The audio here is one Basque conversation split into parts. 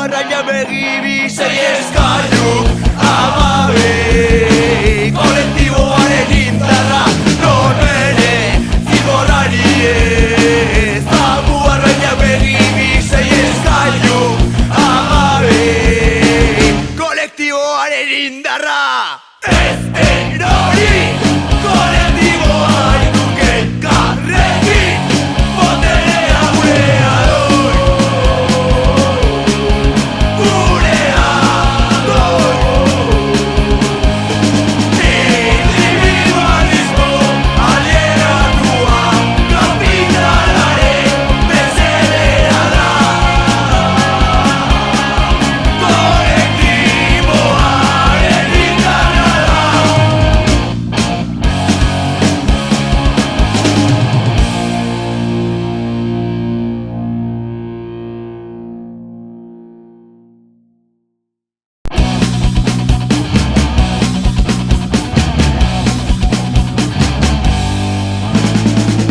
arraina begi bizei eskailu amabe kolektiboaren indarra non ere zigorrari ez amu arraina begi bizei eskailu amabe kolektiboaren indarra ez erori kolektiboa ikuken karrekin boterea gurea doi gurea doi individualismo alieratua kapitalaren mesedera da kolektiboaren indarra da.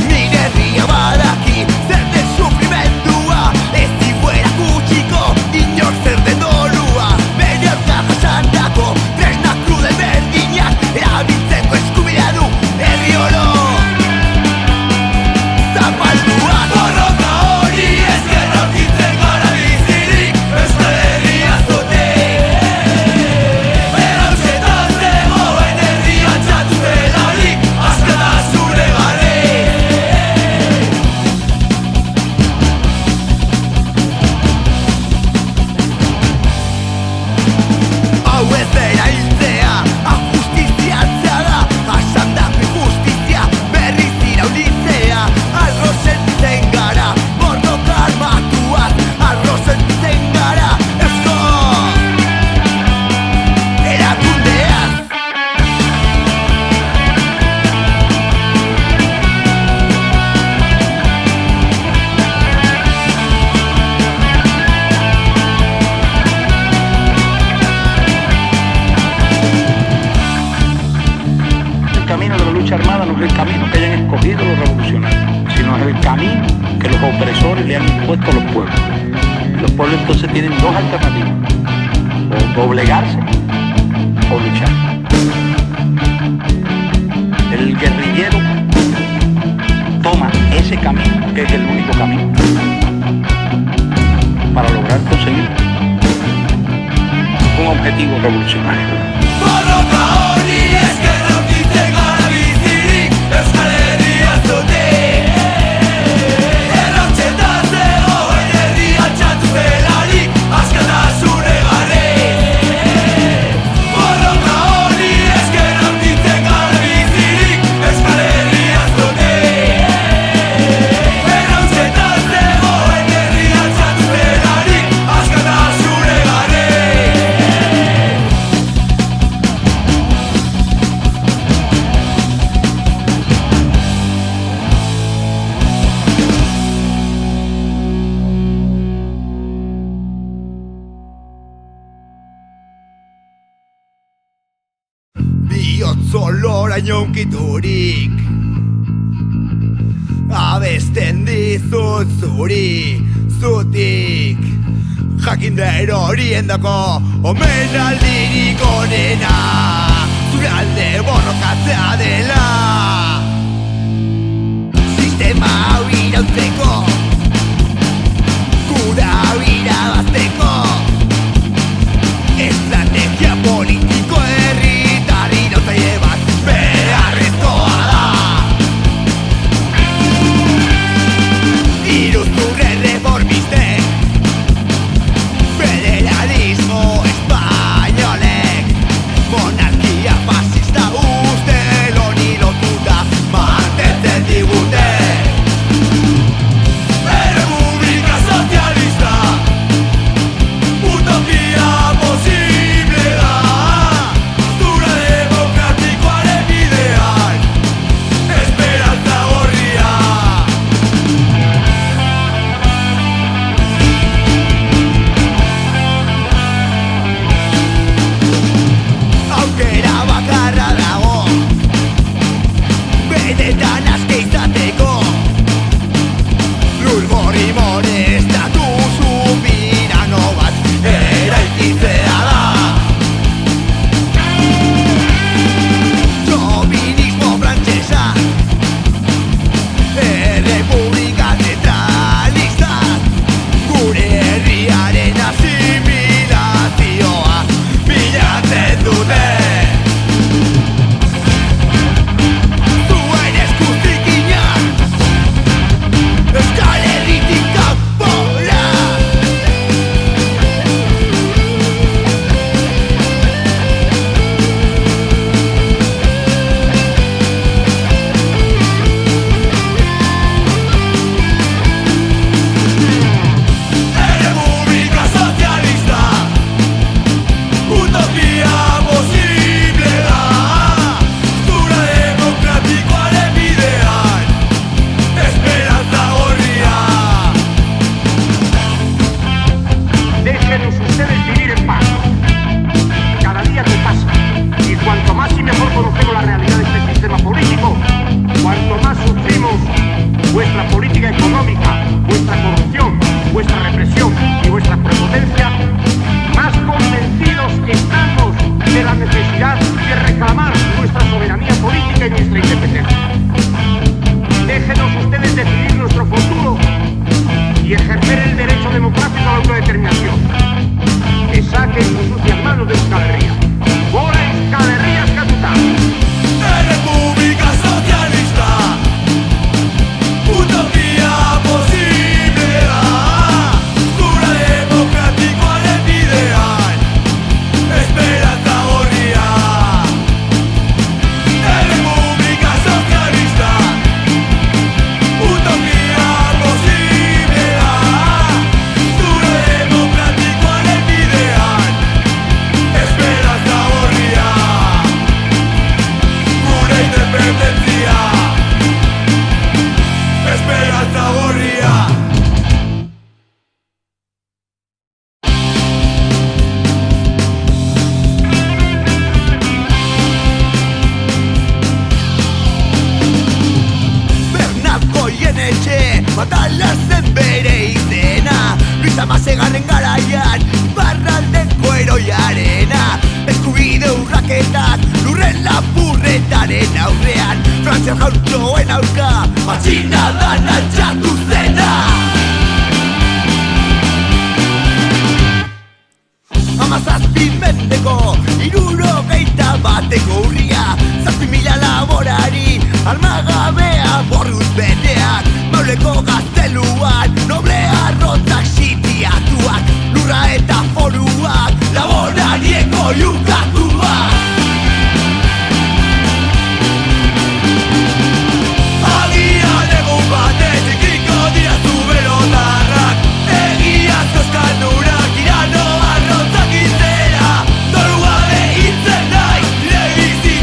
Nire herria badaki zer den sufrimendua ez diguera gutxiko inor zer den dolua bere aurka jasandako tresna krude berdinak erabiltzeko eskubidea du herri oro zapaldua borroka hori esker aurkitzen gara bizirik Euskal Herria zote Erauzetan zegoen herria txatu zelarik askatasune gare hau ez dela hiltzea, ajustiziatzea da jasandako injustizia berriz iraulitzea arro sentitzen gara, borroka armatuaz arro sentitzen gara eusko erakundeaz El camino de la lucha armada no es el camino que hayan escogido los revolucionarios, sino es el camino que los opresores le han impuesto a los pueblos. Los pueblos entonces tienen dos alternativas, o doblegarse o luchar. El guerrillero toma ese camino, que es el único camino, para lograr conseguir un objetivo revolucionario. borroka hori esker aurkitzen gara bizirik Euskal Herria zote Erauzetan zegoen herria txatu zelarik askatasune gare borroka hori esker aurkitzen gara bizirik Euskal Herria zote Erauzetan zegoen herria txatu zelarik askatasune gare bihotz oloraino unkiturik abesten dizut zuri zutik jakinder horiendako omenaldirik onena zure alde borrokatzea dela sistema hau irautzeko gura hau irabazteko estrategia politiko herritar irautzaile bat beharrezkoa da iruzurre reformistek federalismo espainolek monarkia fascista ustel honi lotuta mantentzen digute República Socialista utopia posible da sistema político, cuanto más sufrimos vuestra política económica, vuestra corrupción, vuestra represión y vuestra prepotencia, más convencidos estamos de la necesidad de reclamar nuestra soberanía política y nuestra independencia. Déjenos ustedes decidir nuestro futuro y ejercer el derecho democrático a la autodeterminación. Que saquen sus sucias manos de Euskal Herria. ¡Gora Euskal Herria Askatuta! República Socialista, utopía posiblea, dura demokratikoaren ideal, esperanza gorria. República Socialista, utopía posiblea, dura demokratikoaren ideal, esperanza gorria. Gure independentzia, esperanza gorria. Bernat Goienetxe, Matala zen bere izena, Luis Amasegarren garaian, Barraldeko eroiarena. Eskubide urraketak, lurren lapurretaren aurrean, Frantziar jautxoen aurka, matxinadan altxatu zena. Hamazazpi mendeko, 61 urria, 7.000 laborari, armagabea borruz beteak, Mauleko gazteluan, noble arrotzak sitiatuak, lurra eta foruak, laborarieko lukatuak. Agian egun batez ikiko dira zuberotarrak, egiazko eskaldurak irano arrotzak izera, doru gabe hitzen nahi, nire bizitza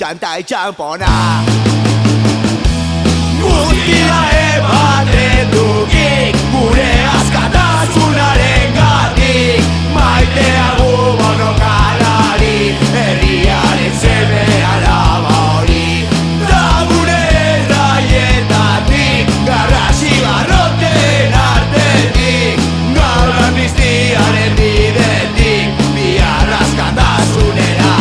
txanta itxampona. Guztia ematen dukik gure askatasunaren gatik, maiteagu monokalari, herriaren seme alaba hori. Da gure erraietatik, garrasi barroten artetik, gaur amnistiaren bidetik, bihar askatasunera.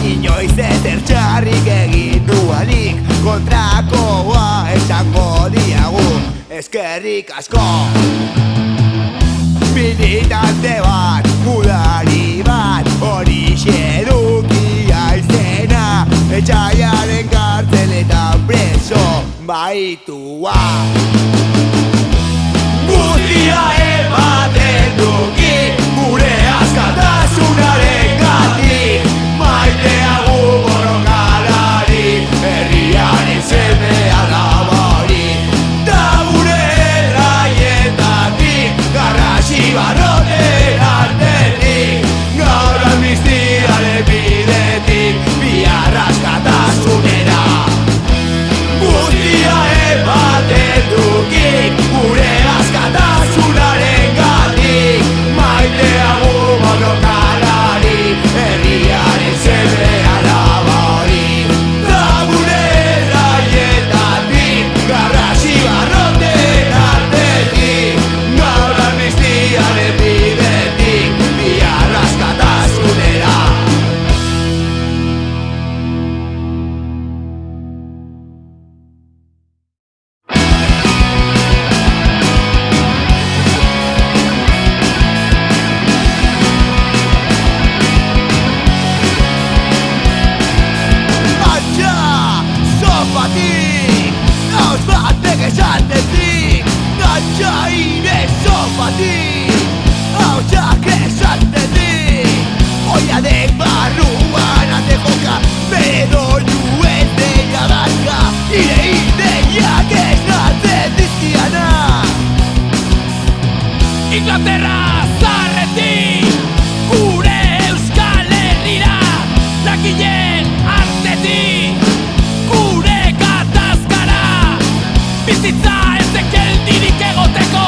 Inoiz ezer txarrik egin duanik, kontrakoa esango diagu, eskerrik asko. Militante bat, udari bat, horixe edukia izena, etxaiaren kartzeletan preso baitua. Guztia ematen dukik gure askatasunaren gatik, maiteagu borrokalari, herriaren seme alaba hori. Da gure erraietatik, garrasi barroten artetik, gaur amnistiaren bidetik, bihar askatasunera. Guztia ematen dukik gure askatasunaren gatik, maiteagu borrokalari, herriaren seme alaba hori. Da gure erraietatik, garrasi barroten artetik, gaur amnistiaren bidetik, bihar askatasunera. Inglaterra zarretik, gure Euskal Herrira, lakilen artetik, gure gatazkara, bizitza ez geldirik egoteko,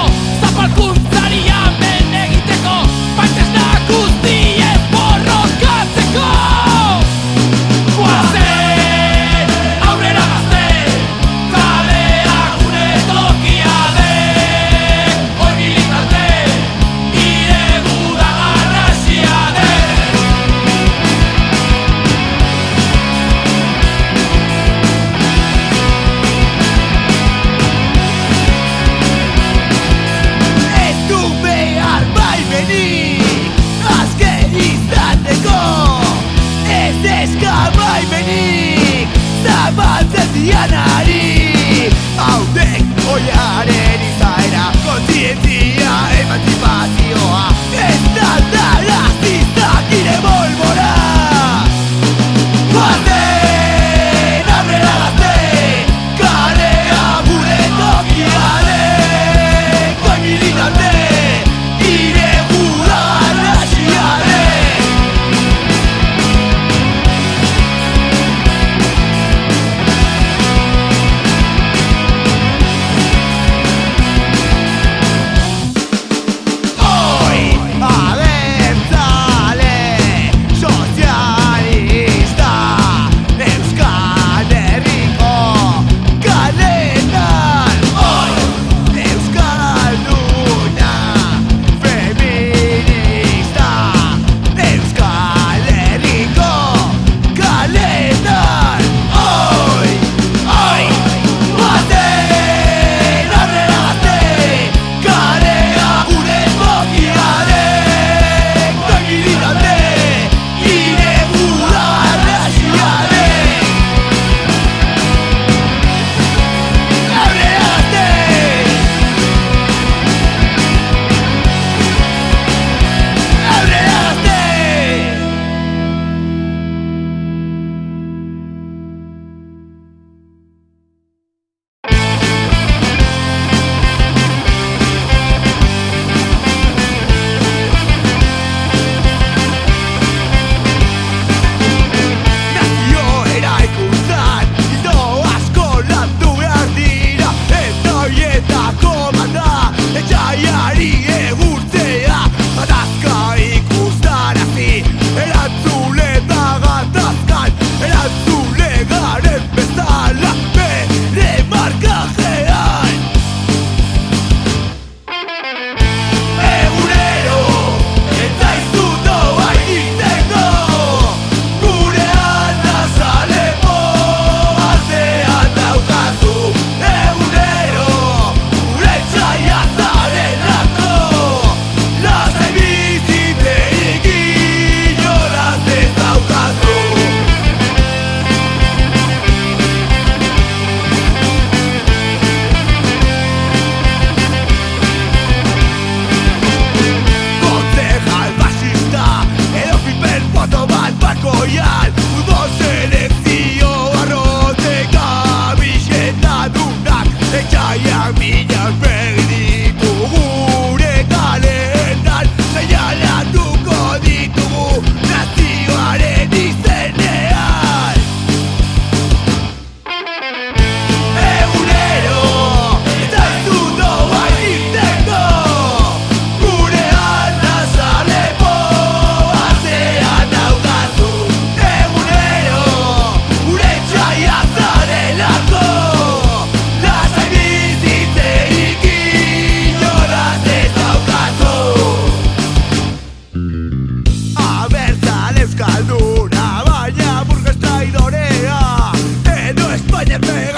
Errega